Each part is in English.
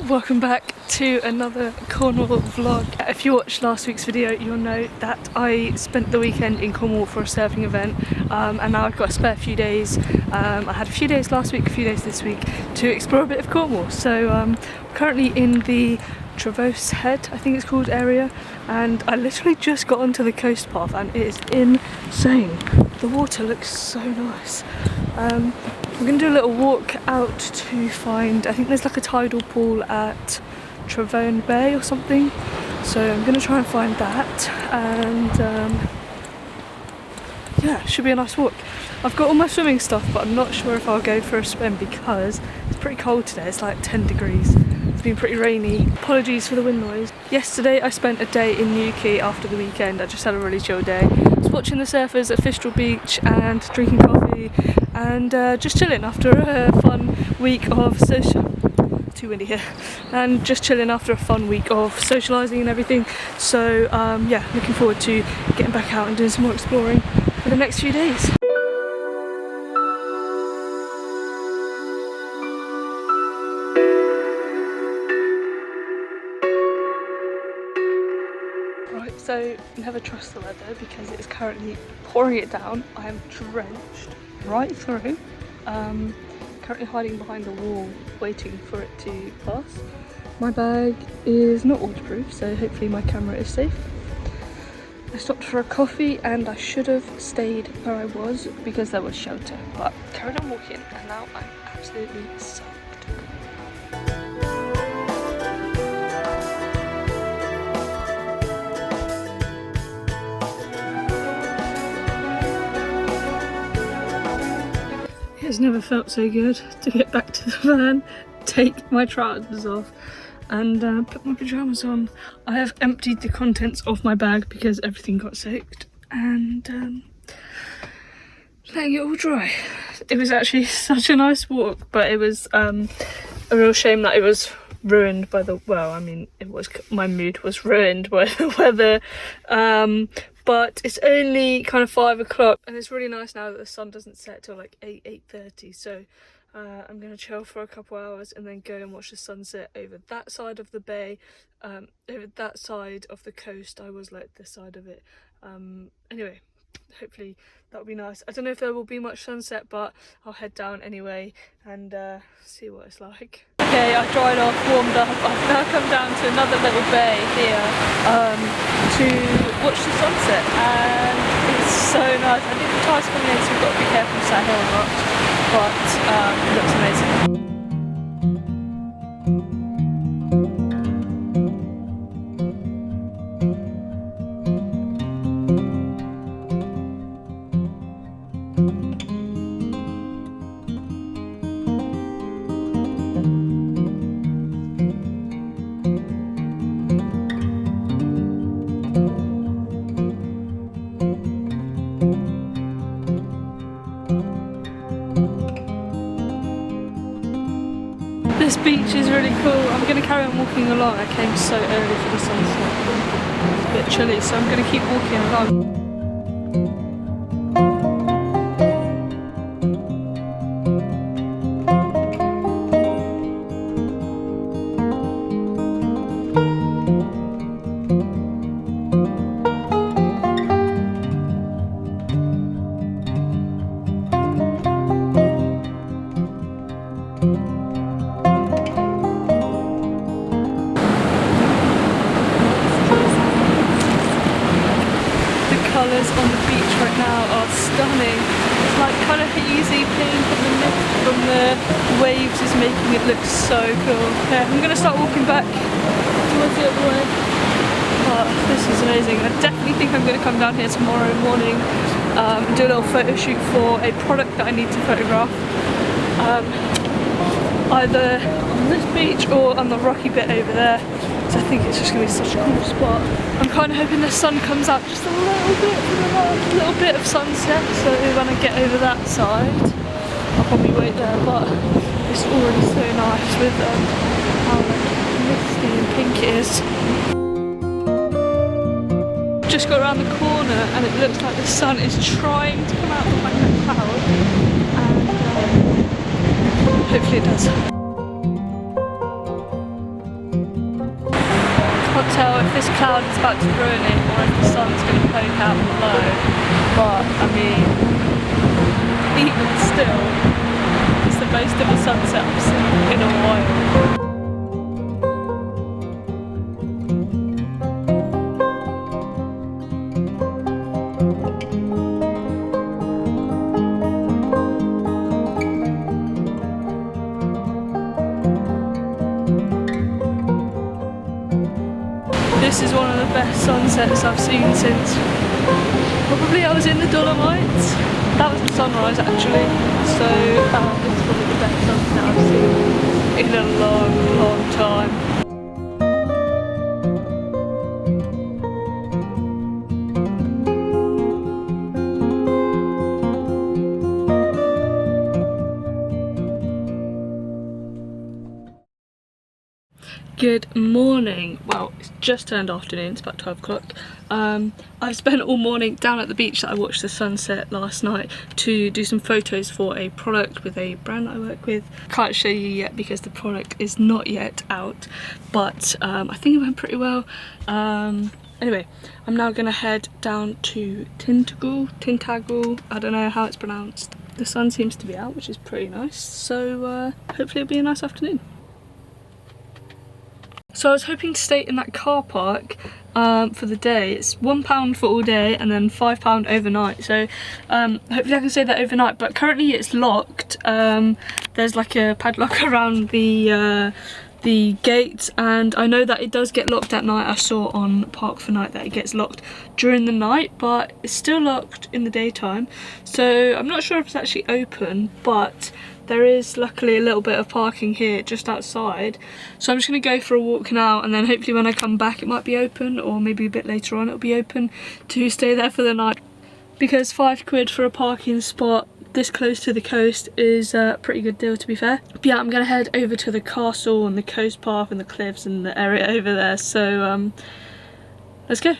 Welcome back to another Cornwall vlog. If you watched last week's video, you'll know that I spent the weekend in Cornwall for a surfing event, and now I've got a spare few days. I had a few days last week, a few days this week to explore a bit of Cornwall. So I'm currently in the Traverse Head, I think it's called, area, and I literally just got onto the coast path and it is insane. The water looks so nice. We're going to do a little walk out to find, I think there's like a tidal pool at Travone Bay or something, so I'm going to try and find that, and yeah, it should be a nice walk. I've got all my swimming stuff, but I'm not sure if I'll go for a swim because it's pretty cold today. It's like 10 degrees. It's been pretty rainy. Apologies for the wind noise. Yesterday I spent a day in Newquay after the weekend. I just had a really chill day. I was watching the surfers at Fistral Beach and drinking coffee and just chilling after a fun week of too windy here, and just chilling after a fun week of socialising and everything. So yeah, looking forward to getting back out and doing some more exploring for the next few days. Right, so never trust the weather because it is currently pouring it down. I am drenched right through. Currently hiding behind the wall waiting for it to pass. My bag is not waterproof, so hopefully my camera is safe. I stopped for a coffee and I should have stayed where I was because there was shelter, but carried on walking and now I'm absolutely soaked. It's never felt so good to get back to the van, take my trousers off and put my pyjamas on. I have emptied the contents of my bag because everything got soaked and letting it all dry. It was actually such a nice walk, but it was a real shame that it was ruined by the, well, I mean, it was, my mood was ruined by the weather. But it's only kind of 5 o'clock and it's really nice now that the sun doesn't set till like 8:30. So I'm going to chill for a couple hours and then go and watch the sunset over that side of the bay, over that side of the coast. I was like this side of it. Anyway, hopefully that'll be nice. I don't know if there will be much sunset, but I'll head down anyway and see what it's like. Okay, I dried off, warmed up. I've now come down to another little bay here to watch the sunset, and it's so nice. I think the tide's coming in, so we've got to be careful to sat here or not, but it looks amazing. This beach is really cool. I'm going to carry on walking along. I came so early for the sunset. It's a bit chilly, so I'm going to keep walking along. Colours on the beach right now are stunning. It's like kind of hazy pink, and the mist from the waves is making it look so cool. Yeah, I'm going to start walking back towards the other way. Oh, this is amazing. I definitely think I'm going to come down here tomorrow morning and do a little photo shoot for a product that I need to photograph. Either on this beach or on the rocky bit over there. So I think it's just going to be such a cool spot. I'm kind of hoping the sun comes out just a little bit for the last little bit of sunset, so when I get over that side I'll probably wait there, but it's already so nice with how like misty and pink it is. Just got around the corner and it looks like the sun is trying to come out behind that cloud, and hopefully it does. can't tell if this cloud is about to ruin it or if the sun's going to poke out below, but I mean, even still, it's the most of a sunset I've seen in a while. This is one of the best sunsets I've seen since probably I was in the Dolomites. That was the sunrise actually, so this is probably the best sunset I've seen in a long, long time. Good morning. Well, it's just turned afternoon, it's about 12 o'clock. I've spent all morning down at the beach that I watched the sunset last night to do some photos for a product with a brand that I work with. Can't show you yet because the product is not yet out, but I think it went pretty well. Anyway, I'm now gonna head down to Tintagel, I don't know how it's pronounced. The sun seems to be out, which is pretty nice, so hopefully it'll be a nice afternoon. So I was hoping to stay in that car park for the day. It's £1 for all day and then £5 overnight. So hopefully I can stay there overnight, but currently it's locked. There's like a padlock around the gate, and I know that it does get locked at night. I saw on Park for Night that it gets locked during the night, but it's still locked in the daytime. So I'm not sure if it's actually open, but there is luckily a little bit of parking here just outside. So I'm just going to go for a walk now, and then hopefully when I come back it might be open, or maybe a bit later on it'll be open to stay there for the night. Because £5 for a parking spot this close to the coast is a pretty good deal, to be fair. But yeah, I'm going to head over to the castle and the coast path and the cliffs and the area over there. So let's go.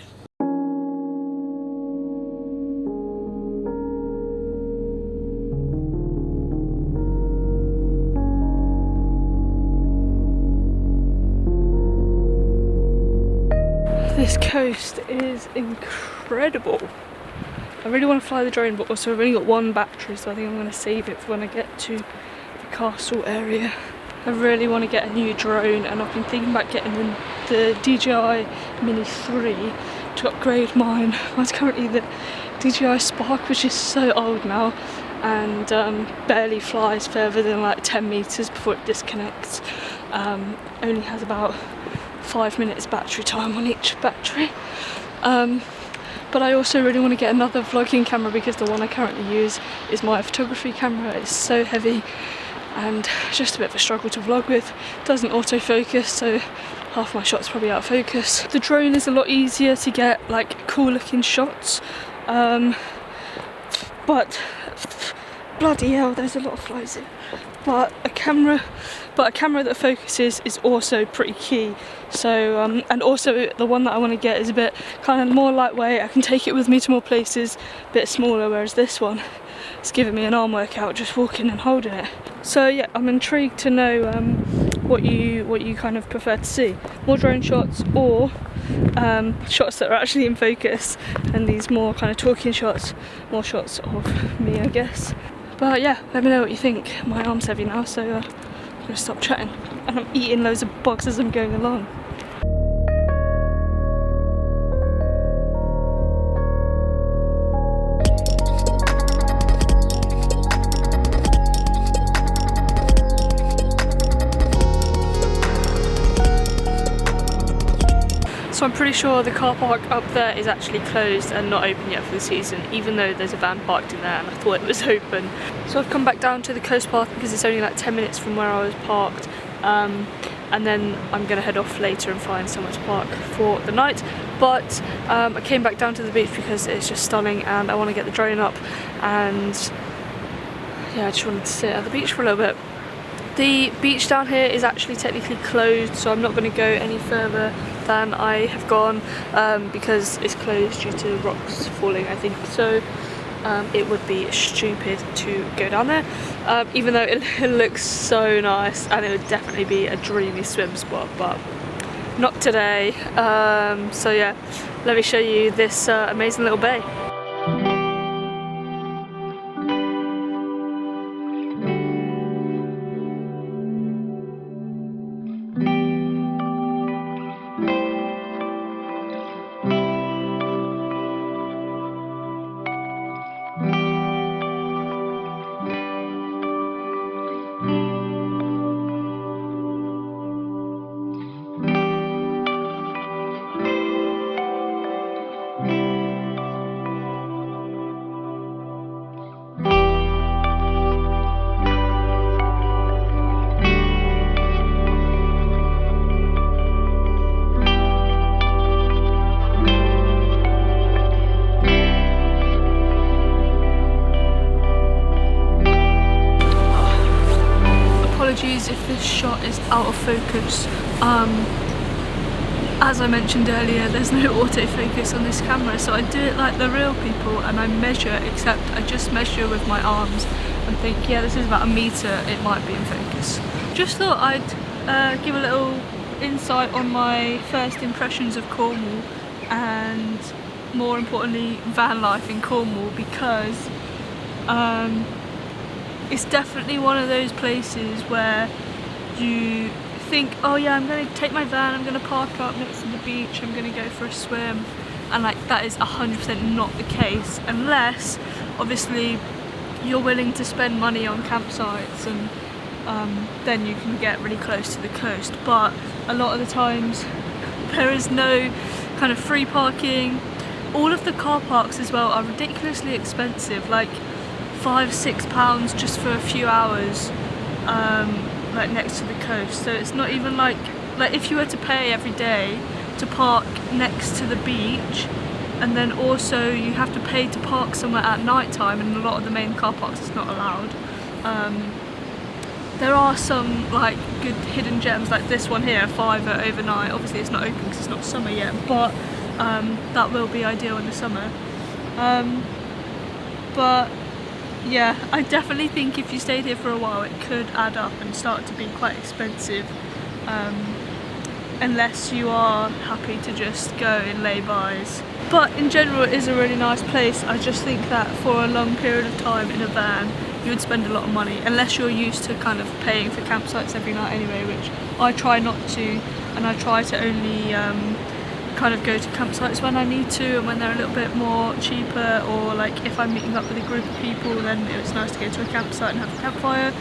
This coast is incredible. I really want to fly the drone, but also I've only got one battery, so I think I'm going to save it for when I get to the castle area. I really want to get a new drone, and I've been thinking about getting the DJI Mini 3 to upgrade mine. Mine's currently the DJI Spark, which is so old now, and barely flies further than like 10 meters before it disconnects. Only has about 5 minutes battery time on each battery. But I also really want to get another vlogging camera, because the one I currently use is my photography camera. It's so heavy and just a bit of a struggle to vlog with. It doesn't autofocus, so half my shots probably out of focus. The drone is a lot easier to get like cool looking shots, but bloody hell, there's a lot of flies in. But a camera that focuses is also pretty key. So and also the one that I want to get is a bit kind of more lightweight. I can take it with me to more places, a bit smaller, whereas this one is giving me an arm workout just walking and holding it. So yeah, I'm intrigued to know what you kind of prefer to see. More drone shots, or shots that are actually in focus, and these more kind of talking shots, more shots of me, I guess. But yeah, let me know what you think. My arm's heavy now, so I'm gonna stop chatting. And I'm eating loads of bugs as I'm going along. So I'm pretty sure the car park up there is actually closed and not open yet for the season, even though there's a van parked in there and I thought it was open. So I've come back down to the coast path because it's only like 10 minutes from where I was parked, and then I'm gonna head off later and find somewhere to park for the night. But I came back down to the beach because it's just stunning and I want to get the drone up, and yeah, I just wanted to sit at the beach for a little bit. The beach down here is actually technically closed, so I'm not going to go any further than I have gone because it's closed due to rocks falling, I think. So it would be stupid to go down there, even though it looks so nice and it would definitely be a dreamy swim spot, but not today. So yeah, let me show you this amazing little bay. Apologies if this shot is out of focus. As I mentioned earlier, there's no autofocus on this camera, so I do it like the real people and I measure, except I just measure with my arms and think, yeah, this is about 1 meter, it might be in focus. Just thought I'd give a little insight on my first impressions of Cornwall, and more importantly van life in Cornwall, because it's definitely one of those places where you think, oh yeah, I'm going to take my van, I'm going to park up next to the beach, I'm going to go for a swim, and like that is 100% not the case, unless obviously you're willing to spend money on campsites, and then you can get really close to the coast. But a lot of the times there is no kind of free parking. All of the car parks as well are ridiculously expensive, like £5–6 just for a few hours, like next to the coast. So it's not even like if you were to pay every day to park next to the beach, and then also you have to pay to park somewhere at night time, and a lot of the main car parks it's not allowed. There are some like good hidden gems, like this one here, £5 overnight. Obviously it's not open because it's not summer yet, but that will be ideal in the summer. But yeah, I definitely think if you stayed here for a while it could add up and start to be quite expensive, unless you are happy to just go in lay-bys. But in general it is a really nice place. I just think that for a long period of time in a van you would spend a lot of money, unless you're used to kind of paying for campsites every night anyway, which I try not to, and I try to only kind of go to campsites when I need to and when they're a little bit more cheaper, or like if I'm meeting up with a group of people then it's nice to go to a campsite and have a campfire.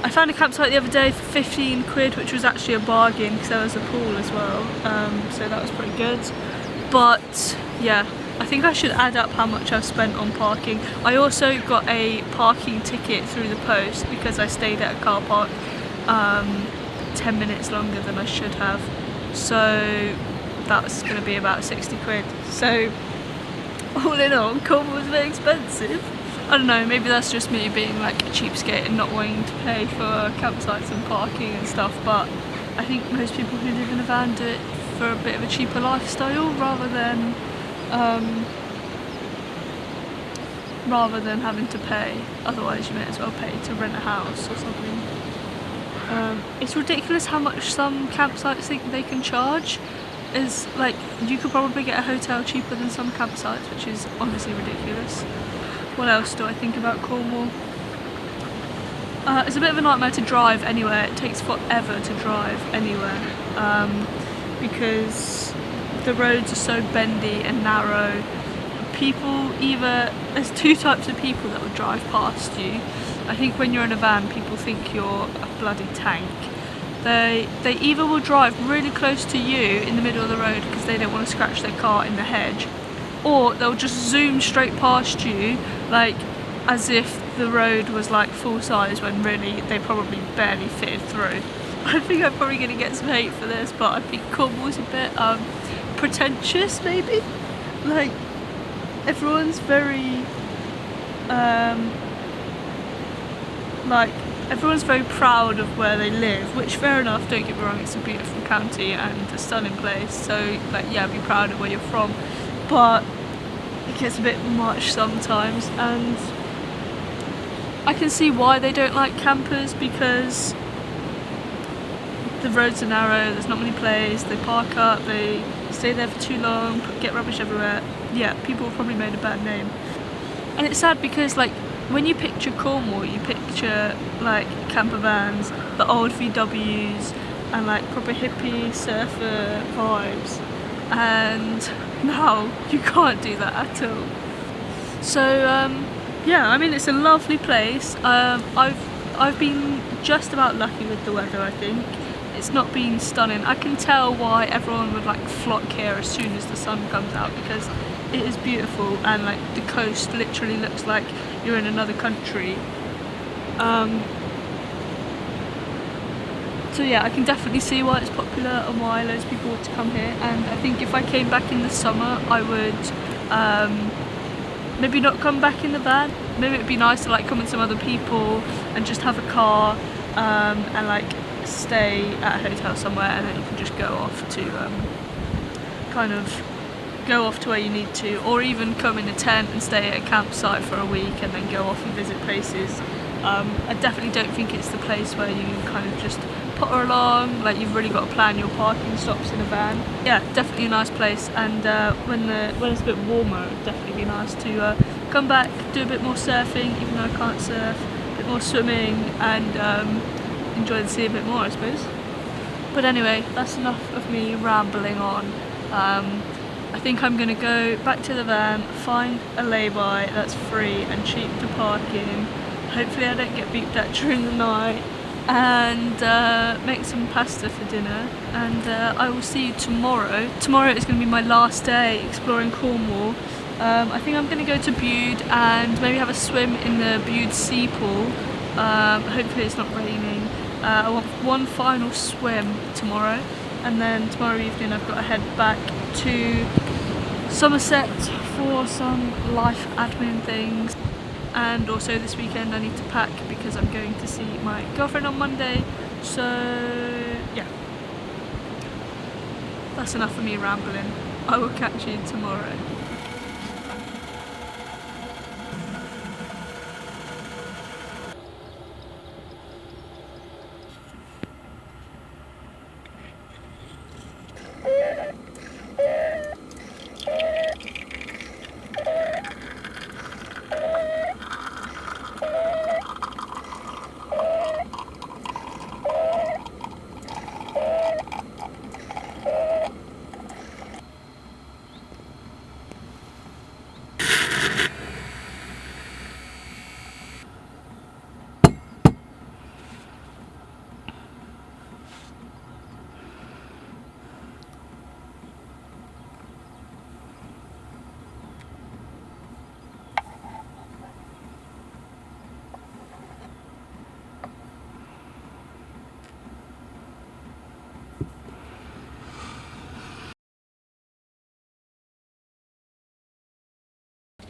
I found a campsite the other day for 15 quid, which was actually a bargain because there was a pool as well, so that was pretty good. But yeah, I think I should add up how much I've spent on parking. I also got a parking ticket through the post because I stayed at a car park 10 minutes longer than I should have. So that's going to be about 60 quid. So all in all, Cornwall was very expensive. I don't know, maybe that's just me being like a cheapskate and not wanting to pay for campsites and parking and stuff, but I think most people who live in a van do it for a bit of a cheaper lifestyle rather than having to pay. Otherwise you may as well pay to rent a house or something. It's ridiculous how much some campsites think they can charge. Is like, you could probably get a hotel cheaper than some campsites, which is honestly ridiculous. What else do I think about Cornwall? It's a bit of a nightmare to drive anywhere. It takes forever to drive anywhere, because the roads are so bendy and narrow. There's two types of people that will drive past you. I think when you're in a van, people think you're a bloody tank. They either will drive really close to you in the middle of the road because they don't want to scratch their car in the hedge, or they'll just zoom straight past you, like as if the road was like full size when really they probably barely fitted through. I think I'm probably going to get some hate for this, but I think Cornwall's a bit pretentious maybe. Like, everyone's very everyone's very proud of where they live, which fair enough, don't get me wrong, it's a beautiful county and a stunning place, so like yeah, be proud of where you're from, but it gets a bit much sometimes, and I can see why they don't like campers, because the roads are narrow, there's not many places, they park up, they stay there for too long, get rubbish everywhere. Yeah, people have probably made a bad name. And it's sad because like when you picture Cornwall, you picture like camper vans, the old VWs, and like proper hippie surfer vibes, and now you can't do that at all. So yeah, I mean it's a lovely place. I've been just about lucky with the weather, I think. It's not been stunning. I can tell why everyone would like flock here as soon as the sun comes out, because it is beautiful and like the coast literally looks like you're in another country. So yeah, I can definitely see why it's popular and why loads of people want to come here. And I think if I came back in the summer, I would maybe not come back in the van. Maybe it'd be nice to like come with some other people and just have a car and like stay at a hotel somewhere, and then you can just go off to kind of go off to where you need to, or even come in a tent and stay at a campsite for a week and then go off and visit places. I definitely don't think it's the place where you kind of just potter along, like you've really got to plan your parking stops in a van. Yeah, definitely a nice place, and when it's a bit warmer, it would definitely be nice to come back, do a bit more surfing, even though I can't surf, a bit more swimming, and enjoy the sea a bit more, I suppose. But anyway, that's enough of me rambling on. I think I'm going to go back to the van, find a lay-by that's free and cheap to park in. Hopefully I don't get beeped at during the night, and make some pasta for dinner, and I will see you tomorrow. Tomorrow is going to be my last day exploring Cornwall. I think I'm going to go to Bude and maybe have a swim in the Bude sea pool. Hopefully it's not raining. I want one final swim tomorrow, and then tomorrow evening I've got to head back to Somerset for some life admin things. And also this weekend I need to pack because I'm going to see my girlfriend on Monday. So yeah, that's enough of me rambling. I will catch you tomorrow.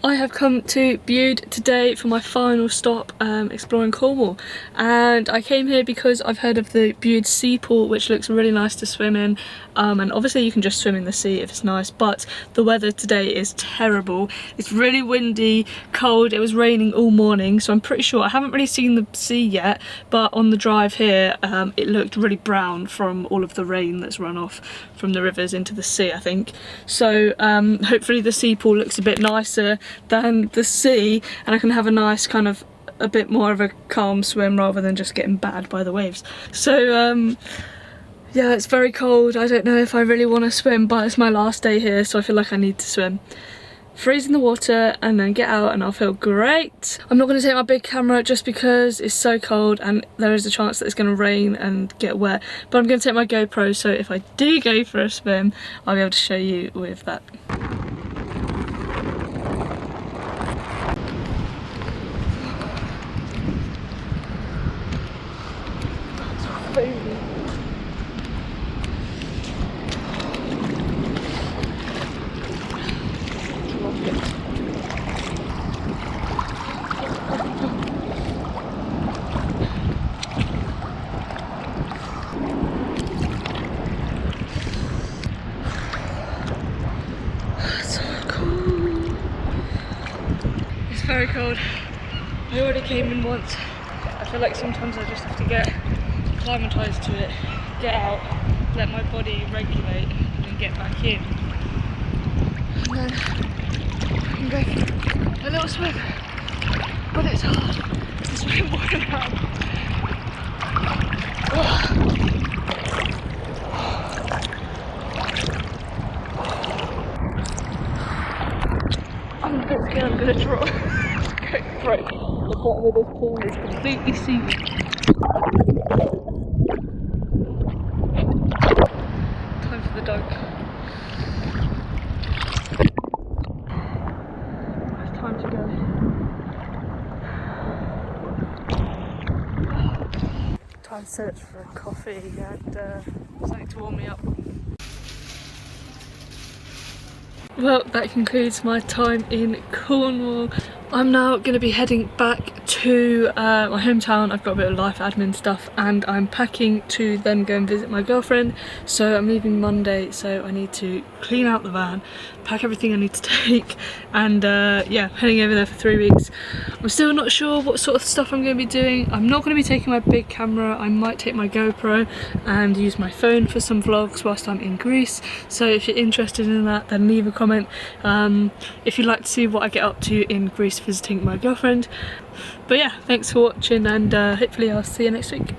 I have come to Bude today for my final stop exploring Cornwall, and I came here because I've heard of the Bude sea pool, which looks really nice to swim in, and obviously you can just swim in the sea if it's nice, but the weather today is terrible. It's really windy, cold, it was raining all morning, so I'm pretty sure, I haven't really seen the sea yet, but on the drive here it looked really brown from all of the rain that's run off from the rivers into the sea, I think. So hopefully the sea pool looks a bit nicer than the sea, and I can have a nice kind of a bit more of a calm swim rather than just getting battered by the waves. So yeah, it's very cold. I don't know if I really want to swim, but it's my last day here, so I feel like I need to swim. Freeze in the water and then get out and I'll feel great. I'm not going to take my big camera just because it's so cold and there is a chance that it's going to rain and get wet, but I'm going to take my GoPro, so if I do go for a swim I'll be able to show you with that. Very cold. I already came in once. I feel like sometimes I just have to get acclimatised to it. get out, let my body regulate, and then get back in. And then I can go for a little swim. But it's hard. It's been worn out. I'm a bit scared I'm gonna drop. Right, the bottom of this pool is completely sealed. Time for the dunk. It's time to go. Time to search for a coffee and something to warm me up. Well, that concludes my time in Cornwall. I'm now going to be heading back to my hometown. I've got a bit of life admin stuff and I'm packing to then go and visit my girlfriend. So I'm leaving Monday, so I need to clean out the van, pack everything I need to take, and yeah, heading over there for 3 weeks. I'm still not sure what sort of stuff I'm going to be doing. I'm not going to be taking my big camera. I might take my GoPro and use my phone for some vlogs whilst I'm in Greece. So if you're interested in that, then leave a comment if you'd like to see what I get up to in Greece visiting my girlfriend. But yeah, thanks for watching, and hopefully I'll see you next week.